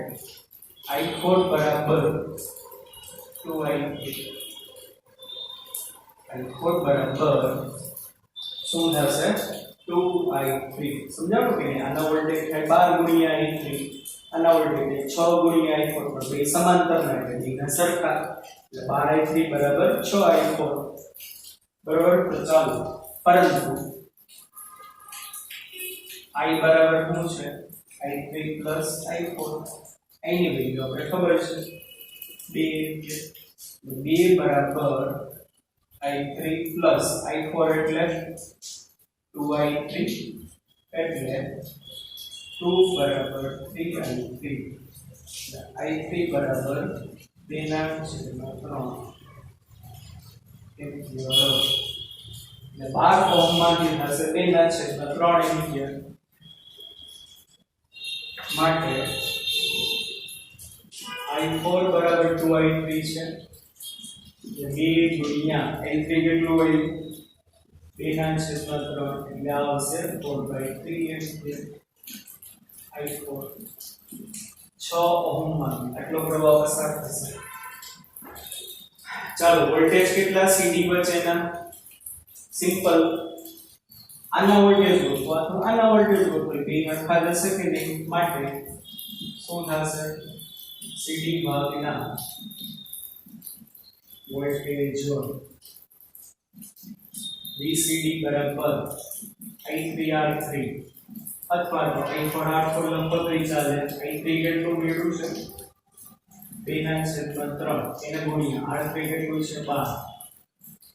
I4 બરાબર 2I3. I4 બરાબર શું થશે 2i3 સમજાણું કે નહીં આના વોલ્ટેજ થાય 12 ગુણ્યા i3 આના વોલ્ટેજ થાય 6 ગુણ્યા i4 પણ બે સમાંતર ના એટલે બેના સરખા એટલે 12i3 બરાબર 6i4 બરાબર તો ચાલો પરંતુ i બરાબર શું છે i3 i4 i ની વેલ્યુ આપણે ખબર છે 2 બરાબર i3 i4 એટલે 2i3 એટલે 2 બરાબર 3i3 i3 બરાબર 2 ના છેદમાં 3 એટલે 12 ઓહમ માંથી થશે 2 ના છેદમાં 3 એમ્પિયર માટે i4 બરાબર 2i3 છે 2 ગુણ્યા i3 કેટલું હોય 2 ના છેદમાં 3 એટલે આવશે 4/3 એમ્પિયર i4 6 ઓહમ માં આટલો પ્રવાહ પસાર થશે ચાલો વોલ્ટેજ કેટલા સીડી વચ્ચેના સિમ્પલ આના વોલ્ટેજ અથવા તો આના વોલ્ટેજ ગોતો બે સરખા થશે કે નહીં માટે શું થશે સીડી ભાગના વોલ્ટેજ VCD બરાબર i3R3 અથવા તો i4R4 લંબચોરસ કઈ ચાલે i3 કેટલું મેળવ્યું છે 2 ના છેદમાં 3 એને ગુણ્યા R3 કેટલું છે 12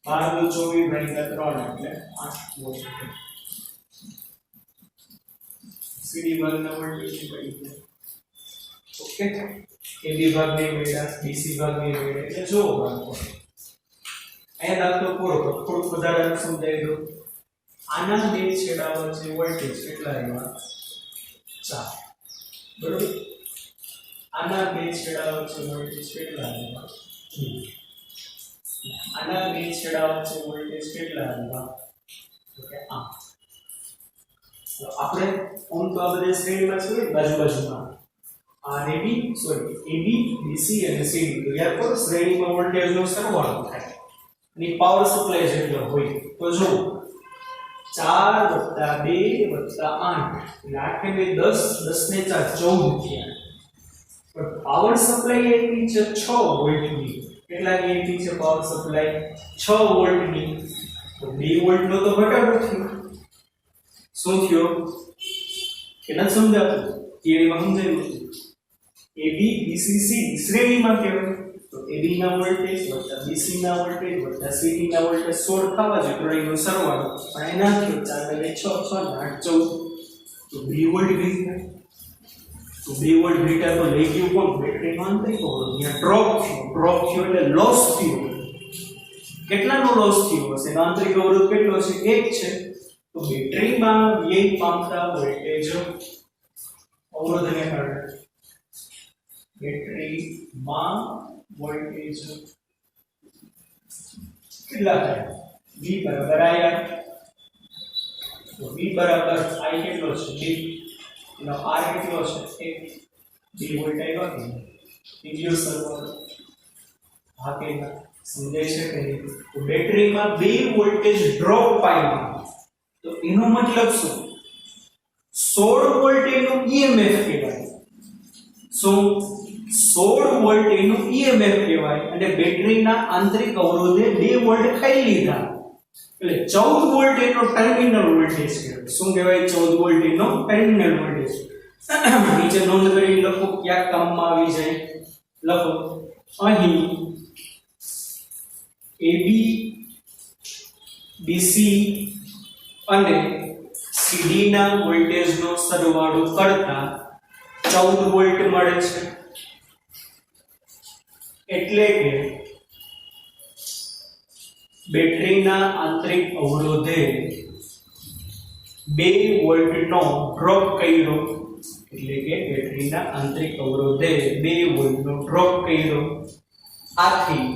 12 નું 24 ભાગ્યા 3 એટલે 8 વોલ્ટ સીડી ભાગના વોલ્ટેજ પડી ઓકે AB ભાગની મેળા BC ભાગની મેળા એટલે જો ભાગો અહીંયા દાખલો પૂરો થોડું વધારે સમજાવી દો આના બે છેડા વચ્ચે વોલ્ટેજ કેટલા આવ્યા 4 બરોબર આના બે છેડા વચ્ચે વોલ્ટેજ કેટલા આવ્યા આના બે છેડા વચ્ચે વોલ્ટેજ કેટલા આવ્યા ઓકે તો આપણે ઓમ તો આ બધા શ્રેણીમાં છે બાજુમાં AB BC અને CD તો યાર પર શ્રેણીમાં વોલ્ટેજનો સરવાળો થાય અને પાવર સપ્લાય જેટલો હોય તો જો 4 + 2 + 8 એટલે 8 ને 10 10 ને 4 14 થયા પણ પાવર સપ્લાય એટલી છે 6 વોલ્ટની કેટલાની એટલી છે પાવર સપ્લાય 6 વોલ્ટની તો 2 વોલ્ટનો તો ઘટાડો થયો શું થયો કે ન સમજાતું થિયરીમાં સમજાયું AB BC CD શ્રેણીમાં કહેવાય તો AB ના વોલ્ટેજ + BC ના વોલ્ટેજ + CD ના વોલ્ટેજ 16 થવા જોઈએ ત્રણેયનો સરવાળો પણ એના થયો 4 ને 6 6 ને 8 14 તો 2 વોલ્ટ ઘટ્યા તો 2 વોલ્ટ ઘટ્યા તો લઈ ગયું કોણ બેટરીમાં આંતરિક અવરોધ ત્યાં ડ્રોપ થયો એટલે લોસ થયો કેટલાનો લોસ થયો હશે આંતરિક અવરોધ કેટલો છે 1 છે તો બેટરીમાં વ્યય પામતા વોલ્ટેજ અવરોધને કારણે બેટરીમાં વોલ્ટેજ કેટલા થાય V બરાબર IR તો V બરાબર I કેટલો છે 2 એનો R કેટલો છે 1 2 વોલ્ટ આવ્યા કે બીજો સરવાળો ભાગેલા સમજાય છે કે નહીં તો બેટરીમાં 2 વોલ્ટેજ ડ્રોપ પામ્યા તો એનો મતલબ શું 16 વોલ્ટ એનું EMF કહેવાય શું 16 વોલ્ટ એનું EMF કહેવાય અને બેટરીના આંતરિક અવરોધે 2 વોલ્ટ ખાઈ લીધા એટલે 14 વોલ્ટ એનો ટર્મિનલ વોલ્ટેજ કહેવાય શું કહેવાય 14 વોલ્ટ એનો ટર્મિનલ વોલ્ટેજ નીચે નોંધ કરી લખો ક્યાં કામમાં આવી જાય લખો અહીં AB BC અને CD ના વોલ્ટેજનો સરવાળો કરતા 14 વોલ્ટ મળે છે એટલે કે બેટરીના આંતરિક અવરોધે 2 વોલ્ટનો ડ્રોપ કર્યો એટલે કે બેટરીના આંતરિક અવરોધે 2 વોલ્ટનો ડ્રોપ કર્યો આથી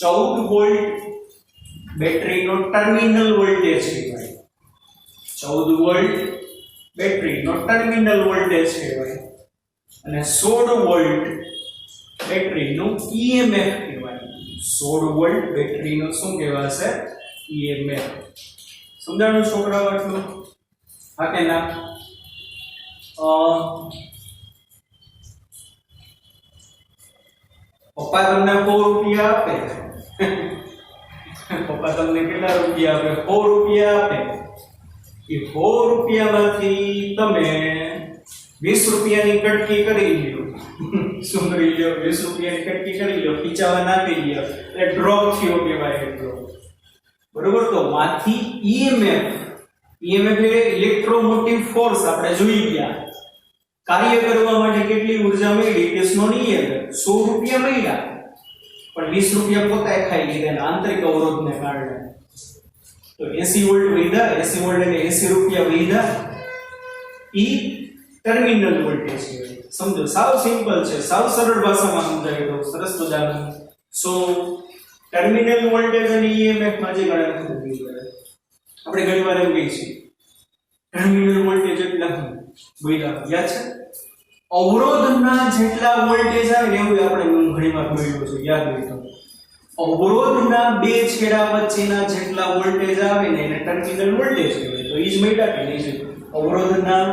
14 વોલ્ટ બેટરીનો ટર્મિનલ વોલ્ટેજ કહેવાય 14 વોલ્ટ બેટરીનો ટર્મિનલ વોલ્ટેજ કહેવાય અને 16 વોલ્ટ બેટરીનું EMF કહેવાય 16 વોલ્ટ બેટરીનો શું કહેવાશે EMF સમજાણું છોકરાઓ આટલું હા કે ના પપ્પા તમને 100 રૂપિયા આપે પપ્પા તમને કેટલા રૂપિયા આપે 100 રૂપિયા આપે એ 100 રૂપિયામાંથી તમે 20 રૂપિયાની કટકી કરી લ્યો શું કરી લ્યો 20 રૂપિયાની કટકી કરી લ્યો ખીચાવા નાખી લ્યો એટલે ડ્રોપ થયો કહેવાય એટલો બરોબર તો માંથી EMF એટલે ઇલેક્ટ્રોમોટિવ ફોર્સ આપણે જોઈ ગયા કાર્ય કરવા માટે કેટલી ઊર્જા મળી કેસનો નિયમ 100 રૂપિયા મળ્યા પણ 20 રૂપિયા પોતાએ ખાઈ લીધા આંતરિક અવરોધને કારણે તો 80 વોલ્ટ વધ્યા 80 વોલ્ટ એટલે 80 રૂપિયા વધ્યા ઈ ટર્મિનલ વોલ્ટેજ છે સમજો સાવ સિમ્પલ છે સાવ સરળ ભાષામાં સમજાવી દઉં સરસ મજાનું સો ટર્મિનલ વોલ્ટેજ અને EMF માં જે ગણતરી કરવી પડે આપણે ઘણીવાર એમ કહીએ છીએ ટર્મિનલ વોલ્ટેજ એટલે બોલ્યા યાદ છે અવરોધના જેટલા વોલ્ટેજ આવે એવું આપણે ઘણીવાર બોલ્યો છે યાદ હોય તો અવરોધના બે છેડા વચ્ચેના જેટલા વોલ્ટેજ આવે ને એને ટર્મિનલ વોલ્ટેજ કહેવાય તો ઈ જ મળ્યા કે નહીં અવરોધના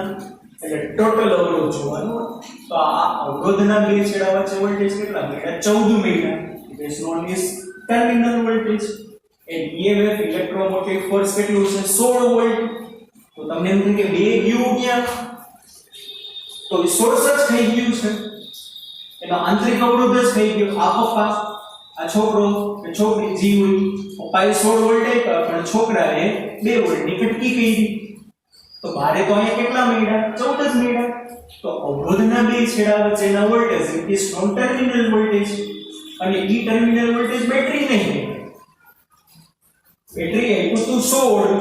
એટલે ટોટલ અવરોધ જોવાનું તો આ અવરોધના બે છેડા વચ્ચે વોલ્ટેજ કેટલા મળ્યા 14 મળ્યા it is known as terminal voltage and EMF electromotive force કેટલું છે 16 વોલ્ટ તો તમને એમ થાય કે બે ગયું ક્યાં તો એ સોર્સ જ થઈ ગયું છે એનો આંતરિક અવરોધ જ થઈ ગયો આ પપ્પા આ છોકરો કે છોકરી જી હોય પપ્પાએ 16 વોલ્ટ આપ્યા પણ છોકરાએ 2 વોલ્ટની કટકી કરી તો બારે તો અહીંયા કેટલા મળ્યા 14 જ મળ્યા તો અવરોધના બે છેડા વચ્ચેના voltage it is known terminal voltage અને ઈ ટર્મિનલ વોલ્ટેજ બેટરી નહીં બેટરી આપ્યું તું 16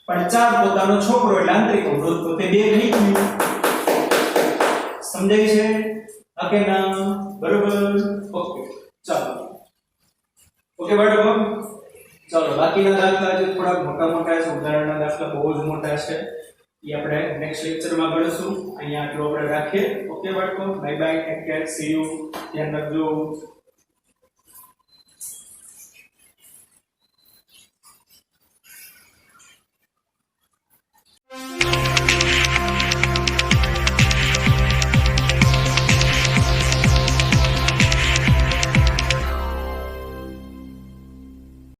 પણ 4 પોતાનો છોકરો એટલે આંતરિક અવરોધ તો તે 2 થઈ ગયું સમજાય છે હા કે ના બરોબર ઓકે ચાલો ઓકે બાળકો ચાલો બાકીના દાખલા જે થોડા મોટા છે ઉદાહરણના દાખલા બહુ જ મોટા છે એ આપણે નેક્સ્ટ લેક્ચરમાં ગણીશું અહીંયા આટલું આપણે રાખીએ ઓકે બાળકો bye bye take care C you ધ્યાન રાખજો